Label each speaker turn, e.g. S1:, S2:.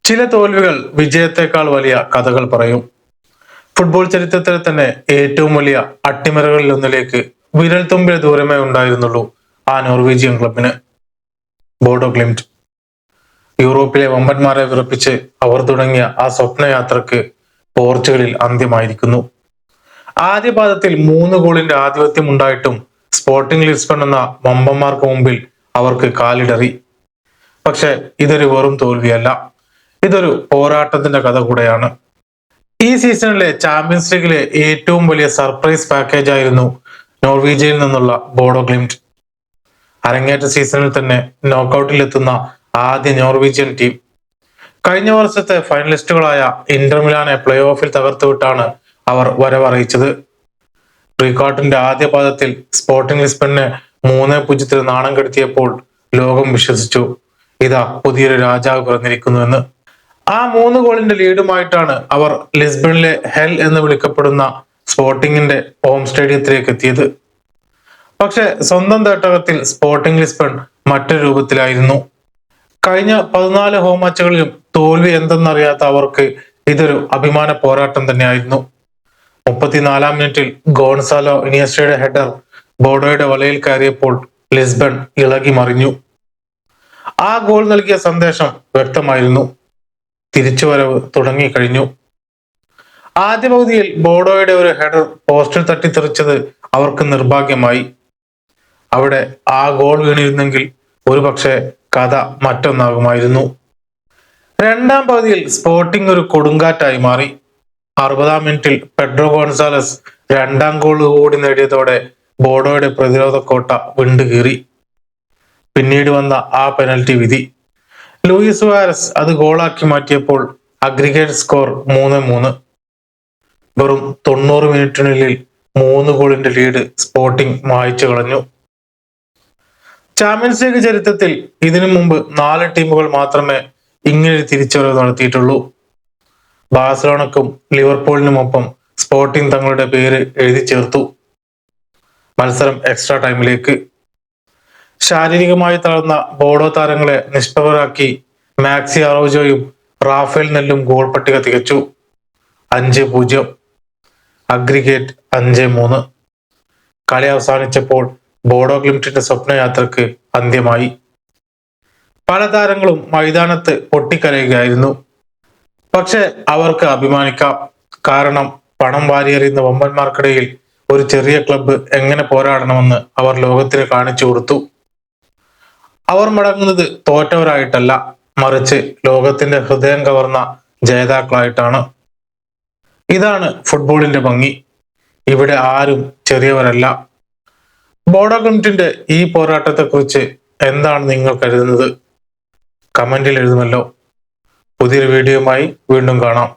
S1: ചില തോൽവികൾ വിജയത്തെക്കാൾ വലിയ കഥകൾ പറയും. ഫുട്ബോൾ ചരിത്രത്തിൽ തന്നെ ഏറ്റവും വലിയ അട്ടിമറികളിൽ ഒന്നിലേക്ക് വിരൽത്തുമ്പിൽ ദൂരമേ ഉണ്ടായിരുന്നുള്ളൂ ആ നോർവീജിയൻ ക്ലബിന്. ബോഡോ ഗ്ലിംറ്റ്. യൂറോപ്പിലെ വമ്പന്മാരെ വിറപ്പിച്ച് അവർ തുടങ്ങിയ ആ സ്വപ്നയാത്രക്ക് പോർച്ചുഗലിൽ അന്ത്യമായിരിക്കുന്നു. ആദ്യ പാദത്തിൽ 3 ഗോളിന്റെ ആധിപത്യം ഉണ്ടായിട്ടും സ്പോർട്ടിംഗ് ലിസ്ബൺ എന്ന വമ്പന്മാർക്ക് മുമ്പിൽ അവർക്ക് കാലിടറി. പക്ഷെ ഇതൊരു വെറും തോൽവിയല്ല, ഇതൊരു പോരാട്ടത്തിന്റെ കഥ കൂടെയാണ്. ഈ സീസണിലെ ചാമ്പ്യൻസ് ലീഗിലെ ഏറ്റവും വലിയ സർപ്രൈസ് പാക്കേജ് ആയിരുന്നു നോർവീജിയയിൽ നിന്നുള്ള ബോഡോ ഗ്ലിംറ്റ്. അരങ്ങേറ്റ സീസണിൽ തന്നെ നോക്കൌട്ടിൽ എത്തുന്ന ആദ്യ നോർവീജിയൻ ടീം. കഴിഞ്ഞ വർഷത്തെ ഫൈനലിസ്റ്റുകളായ ഇന്റർ മിലാനെ പ്ലേ ഓഫിൽ തകർത്തുവിട്ടാണ് അവർ വരവറിയിച്ചത്. റീകാർട്ടിന്റെ ആദ്യ പാദത്തിൽ സ്പോർട്ടിംഗ് ലിസ്ബണിനെ 3-0 നാണം കെടുത്തിയപ്പോൾ ലോകം വിശ്വസിച്ചു, ഇതാ പുതിയൊരു രാജാവ് പിറന്നിരിക്കുന്നുവെന്ന്. ആ 3 ഗോളിന്റെ ലീഡുമായിട്ടാണ് അവർ ലിസ്ബണിലെ ഹെൽ എന്ന് വിളിക്കപ്പെടുന്ന സ്പോർട്ടിങ്ങിന്റെ ഹോം സ്റ്റേഡിയത്തിലേക്ക് എത്തിയത്. പക്ഷെ സ്വന്തം തട്ടകത്തിൽ സ്പോർട്ടിംഗ് ലിസ്ബൺ മറ്റൊരു രൂപത്തിലായിരുന്നു. കഴിഞ്ഞ 14 ഹോം മാച്ചുകളിലും തോൽവി എന്തെന്നറിയാത്ത അവർക്ക് ഇതൊരു അഭിമാന പോരാട്ടം തന്നെയായിരുന്നു. 34-ാം മിനിറ്റിൽ ഗോൺസാലോ ഇനിയസ്റ്റയുടെ ഹെഡർ ബോഡോയുടെ വലയിൽ കയറിയപ്പോൾ ലിസ്ബൺ ഇളകി മറിഞ്ഞു. ആ ഗോൾ നൽകിയ സന്ദേശം വ്യക്തമായിരുന്നു, തിരിച്ചുവരവ് തുടങ്ങിക്കഴിഞ്ഞു. ആദ്യ പകുതിയിൽ ബോഡോയുടെ ഒരു ഹെഡർ പോസ്റ്റിൽ തട്ടിത്തെറിച്ചത് അവർക്ക് നിർഭാഗ്യമായി. അവിടെ ആ ഗോൾ വീണിരുന്നെങ്കിൽ ഒരുപക്ഷെ കഥ മറ്റൊന്നാകുമായിരുന്നു. രണ്ടാം പകുതിയിൽ സ്പോർട്ടിംഗ് ഒരു കൊടുങ്കാറ്റായി മാറി. 60-ാം മിനിറ്റിൽ പെഡ്രോ ഗോൺസാലസ് 2ാം ഗോൾ കൂടി നേടിയതോടെ ബോഡോയുടെ പ്രതിരോധ കോട്ട വിണ്ടുകീറി. പിന്നീട് വന്ന ആ പെനൽറ്റി വിധി, ലൂയിസ് സുവാരസ് അത് ഗോളാക്കി മാറ്റിയപ്പോൾ അഗ്രിഗേറ്റ് സ്കോർ 3-3. വെറും 90 മിനിറ്റിനുള്ളിൽ 3 ഗോളിന്റെ ലീഡ് സ്പോർട്ടിംഗ് മായ്ച്ചു കളഞ്ഞു. ചാമ്പ്യൻസ് ലീഗ് ചരിത്രത്തിൽ ഇതിനു മുമ്പ് 4 ടീമുകൾ മാത്രമേ ഇങ്ങനെ തിരിച്ചുവരവ് നടത്തിയിട്ടുള്ളൂ. ബാഴ്സലോണക്കും ലിവർപൂളിനുമൊപ്പം സ്പോർട്ടിംഗ് തങ്ങളുടെ പേര് എഴുതി ചേർത്തു. മത്സരം എക്സ്ട്രാ ടൈമിലേക്ക്. ശാരീരികമായി തളർന്ന ബോഡോ താരങ്ങളെ നിഷ്പ്രഭരാക്കി മാക്സി അറോജോയും റാഫേൽ നെല്ലും ഗോൾ പട്ടിക തികച്ചു. 5-0. അഗ്രിഗേറ്റ് 5-3. കളി അവസാനിച്ചപ്പോൾ ബോഡോ ഗ്ലിംറ്റിന്റെ സ്വപ്നയാത്രക്ക് അന്ത്യമായി. പല താരങ്ങളും മൈതാനത്ത് പൊട്ടിക്കരയുകയായിരുന്നു. പക്ഷെ അവർക്ക് അഭിമാനിക്കാം, കാരണം പണം വാരിയെറിയുന്ന വമ്പന്മാർക്കിടയിൽ ഒരു ചെറിയ ക്ലബ്ബ് എങ്ങനെ പോരാടണമെന്ന് അവർ ലോകത്തിന് കാണിച്ചു കൊടുത്തു. അവർ മടങ്ങുന്നത് തോറ്റവരായിട്ടല്ല, മറിച്ച് ലോകത്തിന്റെ ഹൃദയം കവർന്ന ജേതാക്കളായിട്ടാണ്. ഇതാണ് ഫുട്ബോളിന്റെ ഭംഗി. ഇവിടെ ആരും ചെറിയവരല്ല. ബോഡോ ഗ്ലിംറ്റിന്റെ ഈ പോരാട്ടത്തെക്കുറിച്ച് എന്താണ് നിങ്ങൾ കരുതുന്നത്? കമന്റിൽ എഴുതുമല്ലോ. പുതിയൊരു വീഡിയോയുമായി വീണ്ടും കാണാം.